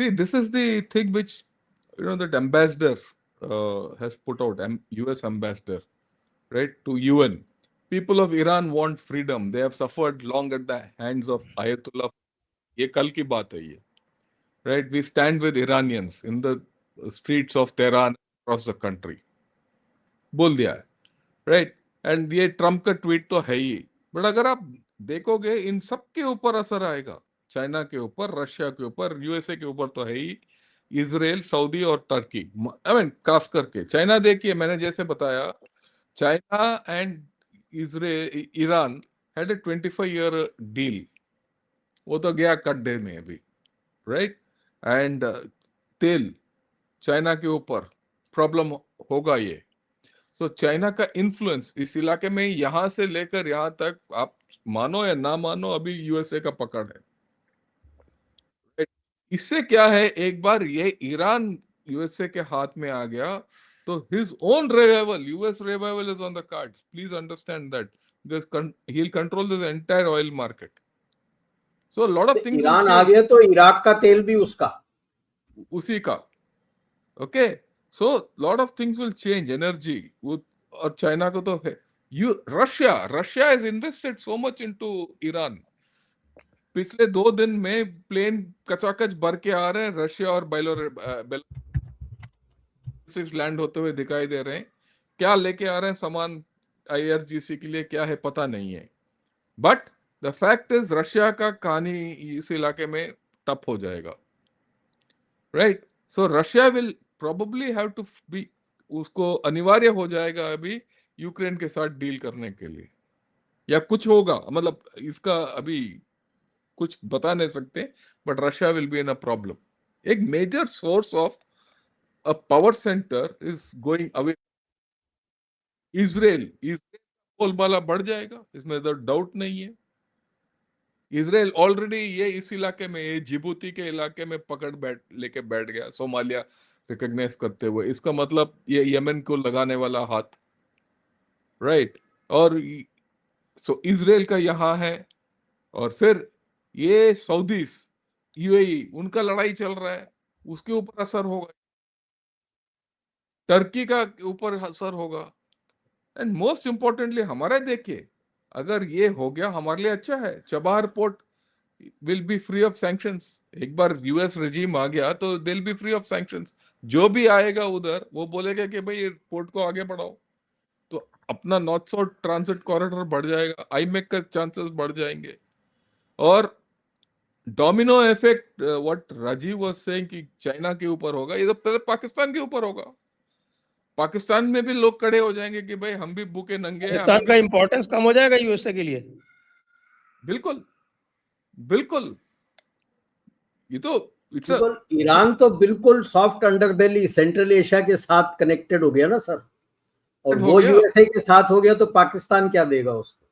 See, this is the thing which that ambassador has put out, US ambassador, right, to UN. People of Iran want freedom. They have suffered long at the hands of Ayatollah. ये कल की बात है ये, right? We stand with Iranians in the streets of Tehran across the country. बोल दिया है, right? And ये ट्रम्प का ट्वीट तो है ही, बट अगर आप देखोगे इन सब के ऊपर असर आएगा, चाइना के ऊपर, रशिया के ऊपर, यूएसए के ऊपर तो है ही, इजराइल, सऊदी और टर्की, आई मीन खास करके चाइना। देखिए, मैंने जैसे बताया, China and Israel, Iran had a 25 year deal, वो तो गया गड्ढे में अभी, राइट? एंड तेल चाइना के ऊपर प्रॉब्लम होगा ये। सो चाइना का इन्फ्लुएंस इस इलाके में यहां से लेकर यहां तक, आप मानो या ना मानो, अभी यूएसए का पकड़ है। इससे क्या है, एक बार ये ईरान यूएसए के हाथ में आ गया तो his own revival, US revival is on the cards, please understand that, because he will control this entire oil market. So lot of things will Iran आ चेंज। गया तो इराक का तेल भी उसका, उसी का, okay. So lot of things will change, energy, और चाइना को तो है। Russia is invested so much into Iran. पिछले 2 दिन में प्लेन कचाकच भर के आ रहे हैं, रशिया और बेलारूस लैंड होते हुए दिखाई दे रहे हैं। क्या लेके आ रहे हैं सामान आईआरजीसी के लिए, क्या है पता नहीं है, but the fact is Russia का कहानी इस इलाके में टप हो जाएगा, right? So Russia will probably have to be, उसको अनिवार्य हो जाएगा अभी यूक्रेन के साथ डील करने के लिए, या कुछ होगा, मतलब इसका अभी कुछ बता नहीं सकते, but Russia will be in a problem. एक major source of a power centre is going away. Israel बोलबाला बढ़ जाएगा, इसमें तो डाउट नहीं है। इजराइल ऑलरेडी ये इस इलाके में, ये जिबूती के इलाके में पकड़ लेके बैठ गया, सोमालिया रिकॉग्नाइज करते हुए। इसका मतलब ये यमन को लगाने वाला हाथ, राइट? और सो इजराइल का यहाँ है, और फिर ये सऊदीस, यूएई, उनका लड़ाई चल रहा है, उसके ऊपर असर होगा, टर्की का ऊपर असर होगा, एंड मोस्ट इंपॉर्टेंटली हमारे, देखिए, अगर ये हो गया हमारे लिए अच्छा है। Chabahar port will be free of sanctions. एक बार यूएस रेजिम आ गया तो they will be free of sanctions. जो भी आएगा उधर वो बोलेगा कि भाई पोर्ट को आगे बढ़ाओ, तो अपना नॉर्थ साउथ ट्रांजिट कॉरिडोर बढ़ जाएगा, आईमेक का चांसेस बढ़ जाएंगे। और domino effect, what Rajiv was saying कि चाइना के ऊपर होगा, ये तो पहले पाकिस्तान के ऊपर होगा। पाकिस्तान में भी लोग खड़े हो जाएंगे कि भाई हम भी भूखे नंगे हैं, हमें पाकिस्तान का इंपॉर्टेंस कम हो जाएगा यूएसए के लिए। बिल्कुल बिल्कुल। ये तो इट्स बिल्कुल। ईरान तो बिल्कुल सॉफ्ट अंडरबेली सेंट्रल एशिया के साथ कनेक्टेड हो गया ना सर, और हो वो गया। यूएसए के साथ हो गया तो पाकिस्तान क्या देगा उसको?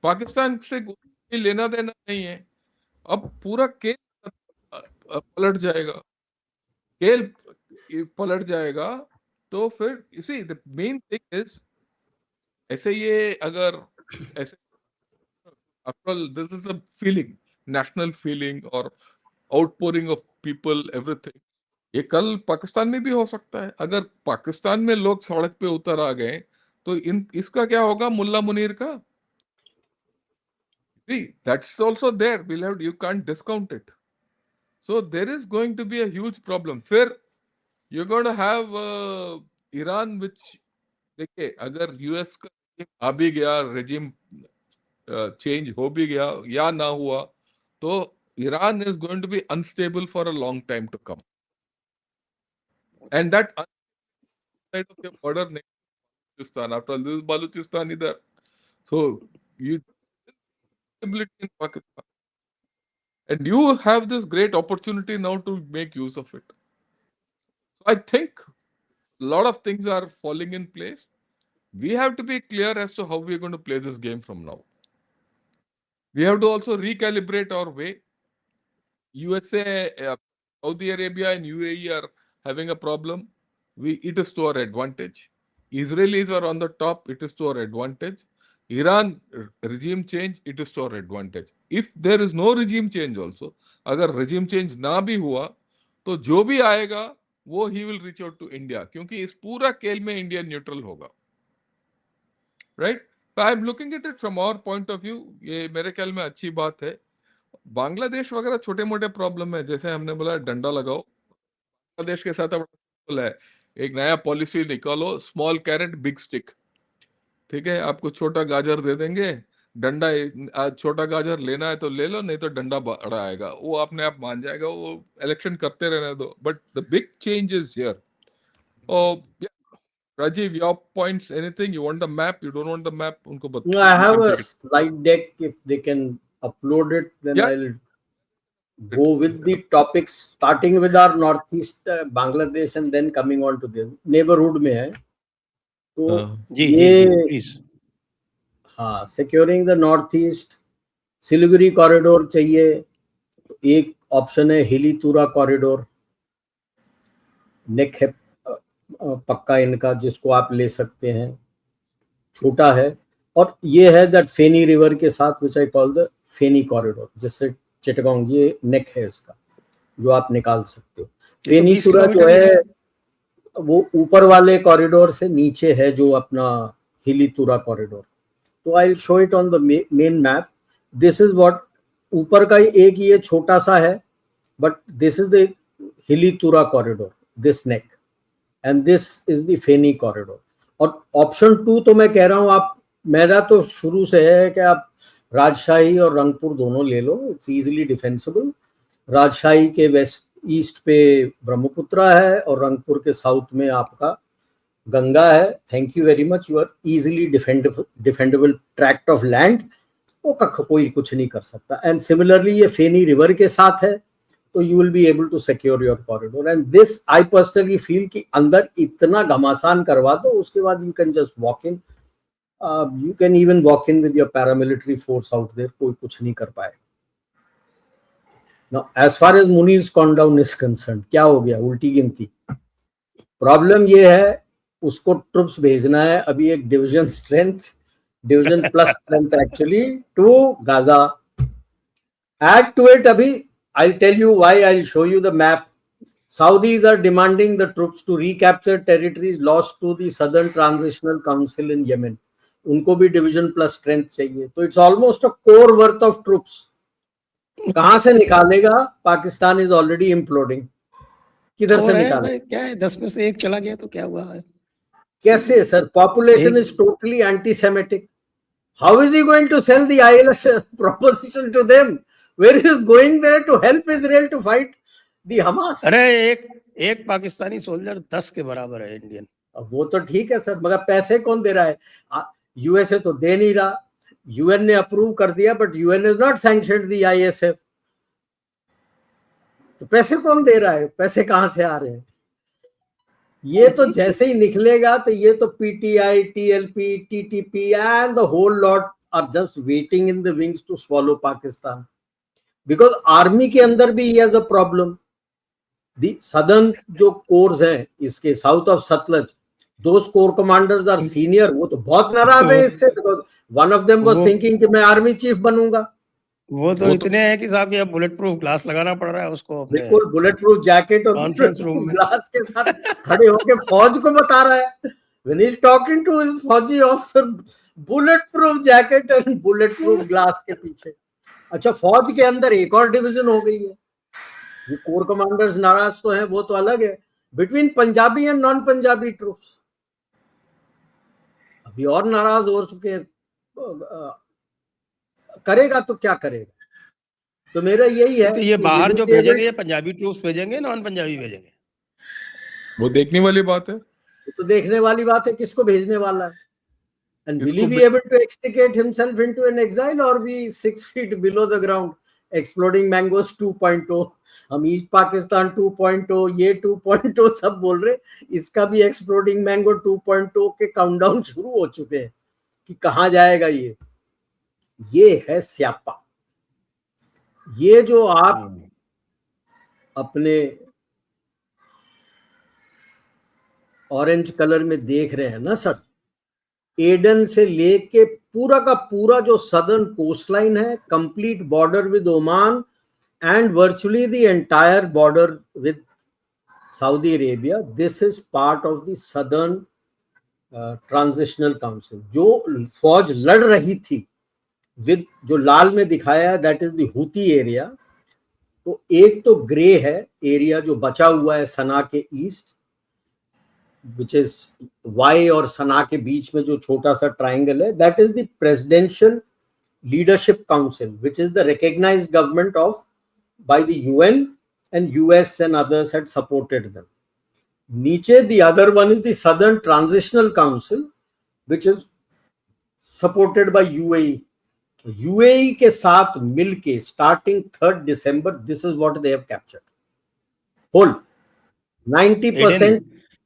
पाकिस्तान से कोई लेना देना नहीं है। अब पूरा केस पलट जाएगा, खेल पलट जाएगा। तो फिर इसी द मेन थिंग इज, ऐसे ये अगर ऐसे, after all this is a feeling, national feeling और आउटपोरिंग ऑफ पीपल, एवरीथिंग। ये कल पाकिस्तान में भी हो सकता है। अगर पाकिस्तान में लोग सड़क पे उतर आ गए तो इन इसका क्या होगा, मुल्ला मुनीर का? That's also there, will have, you can't discount it. So there is going to be a huge problem. फिर you going to have Iran which, देखिए, अगर यूएस का regime आ भी गया, रेजिम चेंज हो भी गया या ना हुआ, तो Iran is going to be unstable for a long time to come, and that side of your border, Balochistan. After all, this is Balochistan either. So you stability in Pakistan, and you have this great opportunity now to make use of it. So I think a lot of things are falling in place. We have to be clear as to how we are going to play this game from now. We have to also recalibrate our way. USA, Saudi Arabia, and UAE are having a problem. It is to our advantage. Israelis are on the top. It is to our advantage. Iran regime change, it is to our advantage. If there is no regime change also, अगर regime change ना भी हुआ तो जो भी आएगा वो he will reach out to India, क्योंकि इस पूरा खेल में इंडिया न्यूट्रल होगा, राइट? तो I am looking at it from our point of view, ये मेरे ख्याल में अच्छी बात है। बांग्लादेश वगैरह छोटे मोटे प्रॉब्लम है, जैसे हमने बोला डंडा लगाओ, बांग्लादेश के साथ अब simple है, एक नया पॉलिसी निकालो, स्मॉल कैरेट बिग स्टिक, ठीक है? आपको छोटा गाजर दे देंगे, डंडा आज छोटा गाजर लेना है तो ले लो, नहीं तो डंडा बड़ा आएगा, वो अपने आप मान जाएगा, वो इलेक्शन करते रहने दो। But the big change is here. Rajiv, your points, anything? You want the map? You don't want the map? उनको बता, I you have can a take it. slide deck. If they can upload it, then Yeah. I'll go with the topics, starting with our northeast Bangladesh and then coming on to the neighborhood में है। तो जी ये please. हाँ, securing the northeast, Siliguri corridor चाहिए, तो एक option है हिलीतुरा corridor, नेक है पक्का इनका, जिसको आप ले सकते हैं, छोटा है। और ये है दैट फेनी रिवर के साथ which I call the Feni corridor, जिससे चिटगांव, ये नेक है इसका, जो आप निकाल सकते हो। फेनीतुरा जो है वो ऊपर वाले कॉरिडोर से नीचे है, जो अपना हिलीतुरा कॉरिडोर। तो I will show it on the main map. This is what, ऊपर का एक ये छोटा सा है, बट दिस इज द हिलीतुरा corridor, this neck, and this is the Feni corridor. और ऑप्शन 2 तो मैं कह रहा हूं, आप, मेरा तो शुरू से है कि आप राजशाही और रंगपुर दोनों ले लो, इट्स इजीली डिफेंसिबल। राजशाही के वेस्ट ईस्ट पे ब्रह्मपुत्र है और रंगपुर के साउथ में आपका गंगा है। Thank you very much, you are easily defendable tract of land, वो कोई कुछ नहीं कर सकता। एंड सिमिलरली ये फेनी रिवर के साथ है, तो you will be able to secure your corridor. And this I personally feel कि अंदर इतना घमासान करवा दो, उसके बाद you can just walk in, you can even walk in with your paramilitary force out there, कोई कुछ नहीं कर पाए। Now as far as Munir's countdown is concern, क्या हो गया? उल्टी गिनती। प्रॉब्लम ये है, उसको ट्रुप्स भेजना है अभी, एक division strength, division plus strength actually, to Gaza. Add to it, अभी I'll tell you why, I'll show you the map. Saudis are demanding the troops to recapture territories lost to the Southern Transitional Council in Yemen. उनको भी division plus strength चाहिए, तो it's almost a core worth of troops. कहां से निकालेगा? Pakistan is already imploding, किधर से निकाले? क्या है, 10 में से 1 चला गया तो क्या हुआ है? कैसे sir? Population is totally anti Semitic. How is he going to sell the ILS proposition to them? Where is going there to help Israel to fight the Hamas? अरे एक पाकिस्तानी सोल्जर 10 के बराबर है इंडियन। वो तो ठीक है सर, मगर पैसे कौन दे रहा है? यूएसए तो दे नहीं रहा, यूएन ने अप्रूव कर दिया, but UN is not sanctioned the ISF। तो पैसे कौन दे रहा है? पैसे कहां से आ रहे हैं? ये तो जैसे ही निकलेगा, तो ये तो PTI, TLP, TTP and the whole lot are just waiting in the wings to swallow Pakistan. Because army के अंदर भी ये अ प्रॉब्लम। दी सदर्न जो कोर्स हैं इसके south of Sutlej, those corps commanders are senior, वो तो बहुत नाराज है इससे, because one of them was thinking कि मैं आर्मी चीफ बनूंगा। वो तो इतने हैं कि साहब ये बुलेट प्रूफ ग्लास लगाना पड़ रहा है उसको, बिल्कुल बुलेट प्रूफ जैकेट और कॉन्फ्रेंस रूम में ग्लास के साथ खड़े होकर फौज को बता रहा है, when he is talking to his फौजी ऑफिसर, बुलेट प्रूफ जैकेट और बुलेट प्रूफ ग्लास के पीछे। अच्छा, फौज के अंदर एक और डिवीजन हो गई है, ये कोर कमांडर्स नाराज तो हैं, वो तो अलग है, between Punjabi and non Punjabi troops अभी और नाराज हो चुके हैं। करेगा तो क्या करेगा? तो मेरा यही है, तो ये बाहर जो भेजेंगे ये पंजाबी ट्रूप्स भेजेंगे, नॉन पंजाबी भेजेंगे? वो देखने वाली बात है। तो देखने वाली बात है, किसको भेजने वाला है? And will he be able to extricate himself into an exile or be 6 feet below the ground? Exploding Mangoes 2.0, हम ईस्ट पाकिस्तान 2.0, ये 2.0 सब बोल रहे, इसका भी एक्सप्लोडिंग मैंगो 2.0 के काउंटडाउन शुरू हो चुके हैं कि कहां जाएगा ये है स्यापा। ये जो आप अपने ऑरेंज कलर में देख रहे हैं ना सर, एडन से लेके पूरा का पूरा जो सदर्न कोस्टलाइन है, complete border with Oman and virtually the entire border with Saudi Arabia, this is part of the Southern Transitional Council. जो फौज लड़ रही थी विद, जो लाल में दिखाया, that is the Houthi area. तो एक तो ग्रे है एरिया जो बचा हुआ है सना के ईस्ट, विच इज वाई और सना के बीच में जो छोटा सा ट्राइंगल है, that is the presidential leadership council, which is the recognised government of by the UN, and US and others had supported them. नीचे the other one is the Southern Transitional Council, which is supported by UAE. UAE के साथ मिलके starting 3rd December, this is what they have captured. Whole 90%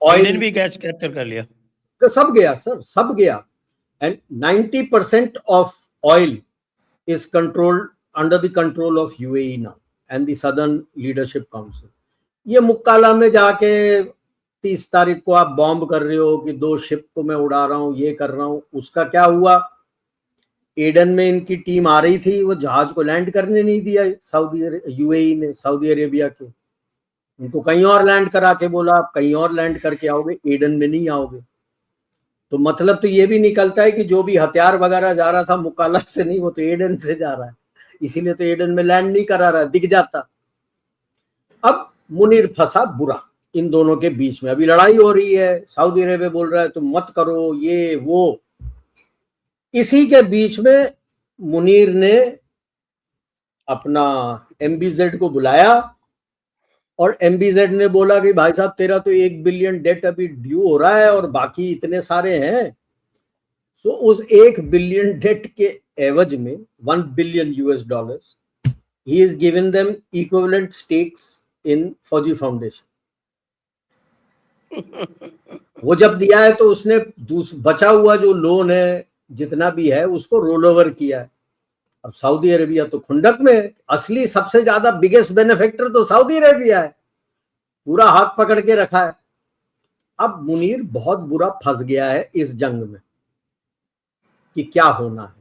oil Eden भी capture कर लिया, सब गया sir, सब गया, and 90% of oil is controlled under the control of UAE now and the Southern Leadership Council. ये मुक्काला में जाके 30 तारीख को आप बॉम्ब कर रहे हो कि 2 शिप को मैं उड़ा रहा हूं, ये कर रहा हूं, उसका क्या हुआ? एडन में इनकी टीम आ रही थी, वो जहाज को लैंड करने नहीं दिया यूएई ने, सऊदी अरेबिया के, उनको कहीं और लैंड करा के बोला आप कहीं और लैंड करके आओगे, एडन में नहीं आओगे। तो मतलब तो ये भी निकलता है कि जो भी हथियार वगैरह जा रहा था मुक्काला से नहीं, वो तो एडन से जा रहा है, इसीलिए तो एडन में लैंड नहीं करा रहा, दिख जाता। अब मुनीर फंसा बुरा इन दोनों के बीच में, अभी लड़ाई हो रही है, सऊदी अरेबिया बोल रहा है तुम मत करो ये वो। इसी के बीच में मुनीर ने अपना MBZ को बुलाया और MBZ ने बोला कि भाई साहब तेरा तो 1 बिलियन डेट अभी ड्यू हो रहा है और बाकी इतने सारे हैं। सो उस 1 बिलियन डेट के एवज में $1 billion he is given them equivalent stakes in फौजी फाउंडेशन। वो जब दिया है तो उसने बचा हुआ जो लोन है जितना भी है उसको रोल ओवर किया है। अब सऊदी अरेबिया तो खुंडक में, असली सबसे ज्यादा बिगेस्ट बेनिफिक्टर तो सऊदी अरेबिया है, पूरा हाथ पकड़ के रखा है। अब मुनीर बहुत बुरा फंस गया है इस जंग में कि क्या होना है।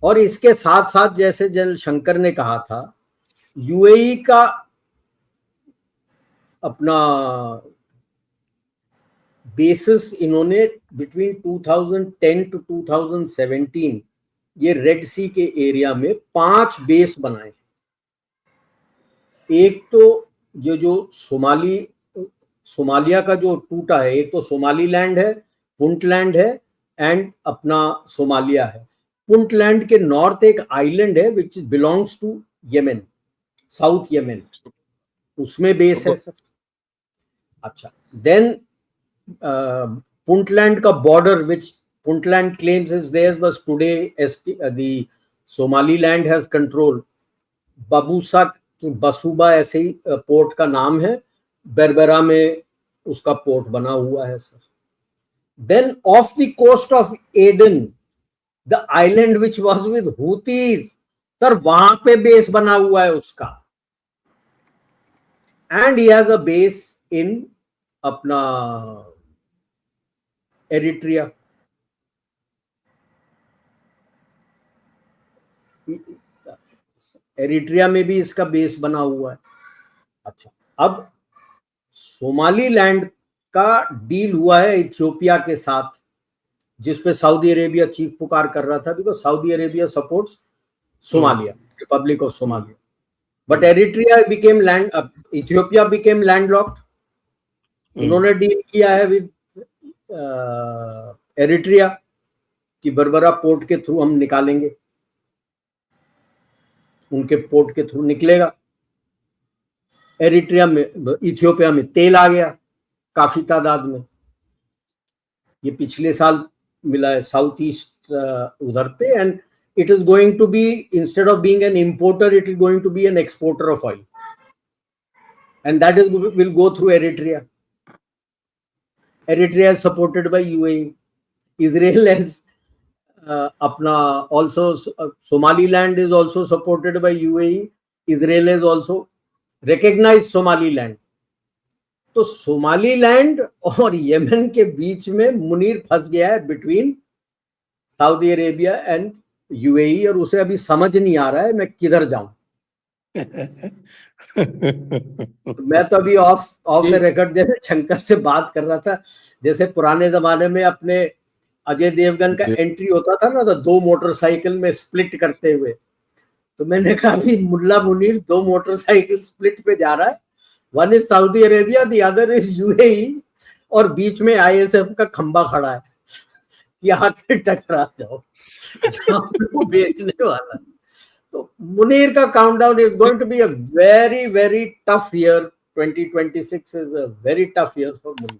और इसके साथ साथ जैसे जनरल शंकर ने कहा था, यूएई का अपना बेसिस इन्होंने बिटवीन 2010 टू 2017 ये रेड सी के एरिया में 5 बेस बनाए। एक तो ये जो सोमालिया का जो टूटा है, एक तो सोमालीलैंड है, पुंटलैंड है एंड अपना सोमालिया है। पुंटलैंड के नॉर्थ एक आइलैंड है which belongs to Yemen, south Yemen, उसमें बेस है सर। अच्छा, देन Puntland का border which Puntland claims is theirs, was today the Somaliland has control। बबूसा बसूबा ऐसे ही पोर्ट का नाम है, बेरबेरा में उसका पोर्ट बना हुआ है sir. Then off the coast of Aden, the island which was with Houthis, sir वहां पे बेस बना हुआ है उसका। And he has a base in अपना एरिट्रिया। एरिट्रिया में भी इसका बेस बना हुआ है। अच्छा, अब सोमालीलैंड का डील हुआ है इथियोपिया के साथ, जिसपे सऊदी अरेबिया चीख पुकार कर रहा था, because Saudi Arabia supports Somalia, Republic of Somalia, but Eritrea became land, Ethiopia became landlocked. उन्होंने डील किया है विद एरिट्रिया कि बरबरा पोर्ट के थ्रू हम निकालेंगे, उनके पोर्ट के थ्रू निकलेगा। एरिट्रिया में, इथियोपिया में तेल आ गया काफी तादाद में, ये पिछले साल मिला है साउथ ईस्ट उधर पे, and it is going to be, instead of being an importer, it is going to be an exporter of oil, and that is will go through Eritrea. Eritrea is supported by UAE. Israel is अपना also Somaliland is also supported by UAE. Israel is also recognized Somaliland. तो Somaliland और Yemen के बीच में मुनीर फंस गया है between Saudi Arabia and UAE, और उसे अभी समझ नहीं आ रहा है मैं किधर जाऊं। मैं तो अभी ऑफ द रिकॉर्ड जैसे शंकर से बात कर रहा था, जैसे पुराने जमाने में अपने अजय देवगन का एंट्री होता था ना, तो 2 मोटरसाइकिल में स्प्लिट करते हुए, तो मैंने कहा अभी मुल्ला मुनीर 2 मोटरसाइकिल स्प्लिट पे जा रहा है, one is Saudi Arabia, the other is UAE, और बीच में आईएसएफ का खंबा खड़ा है कि आके टकरा जाओ जहां वो बेचने वाला। तो मुनीर का countdown is going to be a very very tough year. 2026 is a very tough year for Munir.